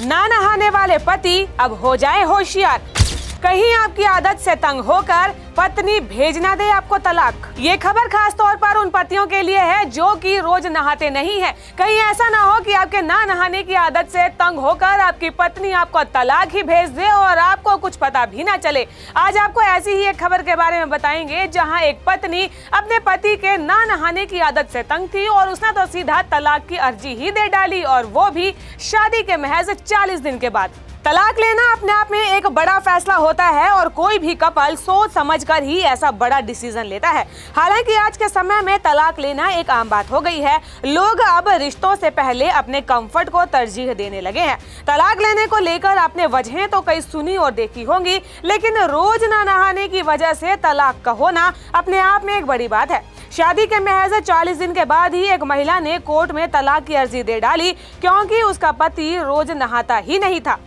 ना नहाने वाले पति अब हो जाए होशियार। कहीं आपकी आदत से तंग होकर पत्नी भेज ना दे आपको तलाक। ये खबर खास तौर पर उन पतियों के लिए है जो कि रोज नहाते नहीं हैं। कहीं ऐसा ना हो कि आपके ना नहाने की आदत से तंग होकर आपकी पत्नी आपको तलाक ही भेज दे और आपको कुछ पता भी ना चले। आज आपको ऐसी ही एक खबर के बारे में बताएंगे जहां एक पत्नी अपने पति के ना नहाने की आदत से तंग थी और उसने तो सीधा तलाक की अर्जी ही दे डाली, और वो भी शादी के महज 40 दिन के बाद। तलाक लेना अपने आप में एक बड़ा फैसला होता है और कोई भी कपल सोच समझकर ही ऐसा बड़ा डिसीजन लेता है। हालांकि आज के समय में तलाक लेना एक आम बात हो गई है। लोग अब रिश्तों से पहले अपने कंफर्ट को तरजीह देने लगे हैं। तलाक लेने को लेकर आपने वजहें तो कई सुनी और देखी होंगी, लेकिन रोज ना नहाने की वजह से तलाक का होना अपने आप में एक बड़ी बात है। शादी के महज 40 दिन के बाद ही एक महिला ने कोर्ट में तलाक की अर्जी दे डाली क्योंकि उसका पति रोज नहाता ही नहीं था।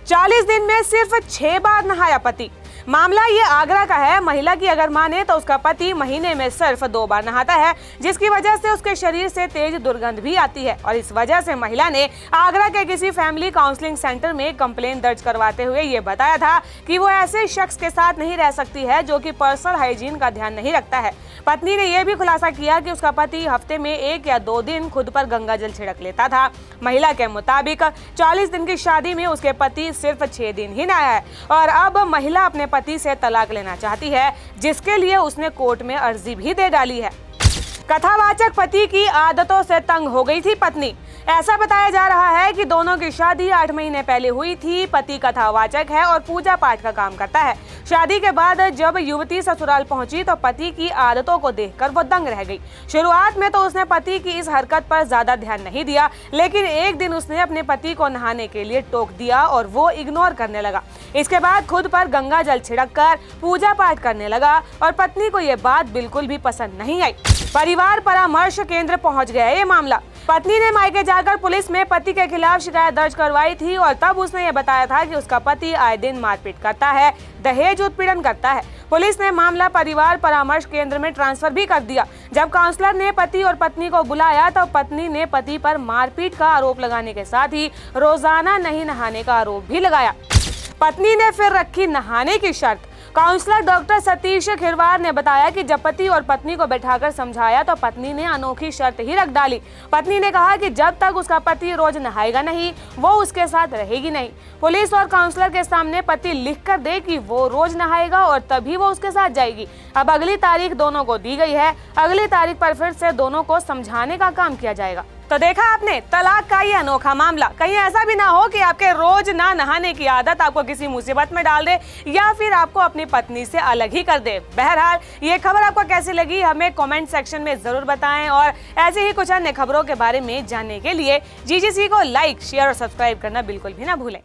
40 दिन में सिर्फ 6 बार नहाया पति। मामला ये आगरा का है। महिला की अगर माने तो उसका पति महीने में सिर्फ 2 बार नहाता है, जिसकी वजह से उसके शरीर से तेज दुर्गंध भी आती है। और इस वजह से महिला ने आगरा के किसी फैमिली काउंसलिंग सेंटर में कंप्लेंट दर्ज करवाते हुए ये बताया था कि वो ऐसे शख्स के साथ नहीं रह सकती है जो कि पर्सनल हाइजीन का ध्यान नहीं रखता है। पत्नी ने यह भी खुलासा किया कि उसका पति हफ्ते में 1 या 2 दिन खुद पर गंगा जल छिड़क लेता था। महिला के मुताबिक 40 दिन की शादी में उसके पति सिर्फ 6 दिन ही नहाया है और अब महिला अपने पति से तलाक लेना चाहती है, जिसके लिए उसने कोर्ट में अर्जी भी दे डाली है। कथावाचक पति की आदतों से तंग हो गई थी पत्नी। ऐसा बताया जा रहा है कि दोनों की शादी 8 महीने पहले हुई थी। पति कथावाचक है और पूजा पाठ का काम करता है। शादी के बाद जब युवती ससुराल पहुंची तो पति की आदतों को देखकर वो दंग रह गई। शुरुआत में तो उसने पति की इस हरकत पर ज्यादा ध्यान नहीं दिया, लेकिन एक दिन उसने अपने पति को नहाने के लिए टोक दिया और वो इग्नोर करने लगा। इसके बाद खुद पर गंगा जल छिड़ककर पूजा पाठ करने लगा और पत्नी को ये बात बिल्कुल भी पसंद नहीं आई। परिवार परामर्श केंद्र पहुंच गया ये मामला। पत्नी ने मायके जाकर पुलिस में पति के खिलाफ शिकायत दर्ज करवाई थी और तब उसने ये बताया था कि उसका पति आए दिन मारपीट करता है, दहेज उत्पीड़न करता है। पुलिस ने मामला परिवार परामर्श केंद्र में ट्रांसफर भी कर दिया। जब काउंसलर ने पति और पत्नी को बुलाया तो पत्नी ने पति पर मारपीट का आरोप लगाने के साथ ही रोजाना नहीं नहाने का आरोप भी लगाया। पत्नी ने फिर रखी नहाने की शर्त। काउंसलर डॉक्टर सतीश खिरवार ने बताया कि जब पति और पत्नी को बैठाकर समझाया तो पत्नी ने अनोखी शर्त ही रख डाली। पत्नी ने कहा कि जब तक उसका पति रोज नहाएगा नहीं वो उसके साथ रहेगी नहीं। पुलिस और काउंसलर के सामने पति लिख कर दे कि वो रोज नहाएगा और तभी वो उसके साथ जाएगी। अब अगली तारीख दोनों को दी गई है। अगली तारीख पर फिर से दोनों को समझाने का काम किया जाएगा। तो देखा आपने तलाक का ये अनोखा मामला। कहीं ऐसा भी ना हो कि आपके रोज ना नहाने की आदत आपको किसी मुसीबत में डाल दे या फिर आपको अपनी पत्नी से अलग ही कर दे। बहरहाल ये खबर आपको कैसी लगी हमें कमेंट सेक्शन में जरूर बताएं और ऐसे ही कुछ अन्य खबरों के बारे में जानने के लिए GGC को लाइक, शेयर और सब्सक्राइब करना बिल्कुल भी ना भूलें।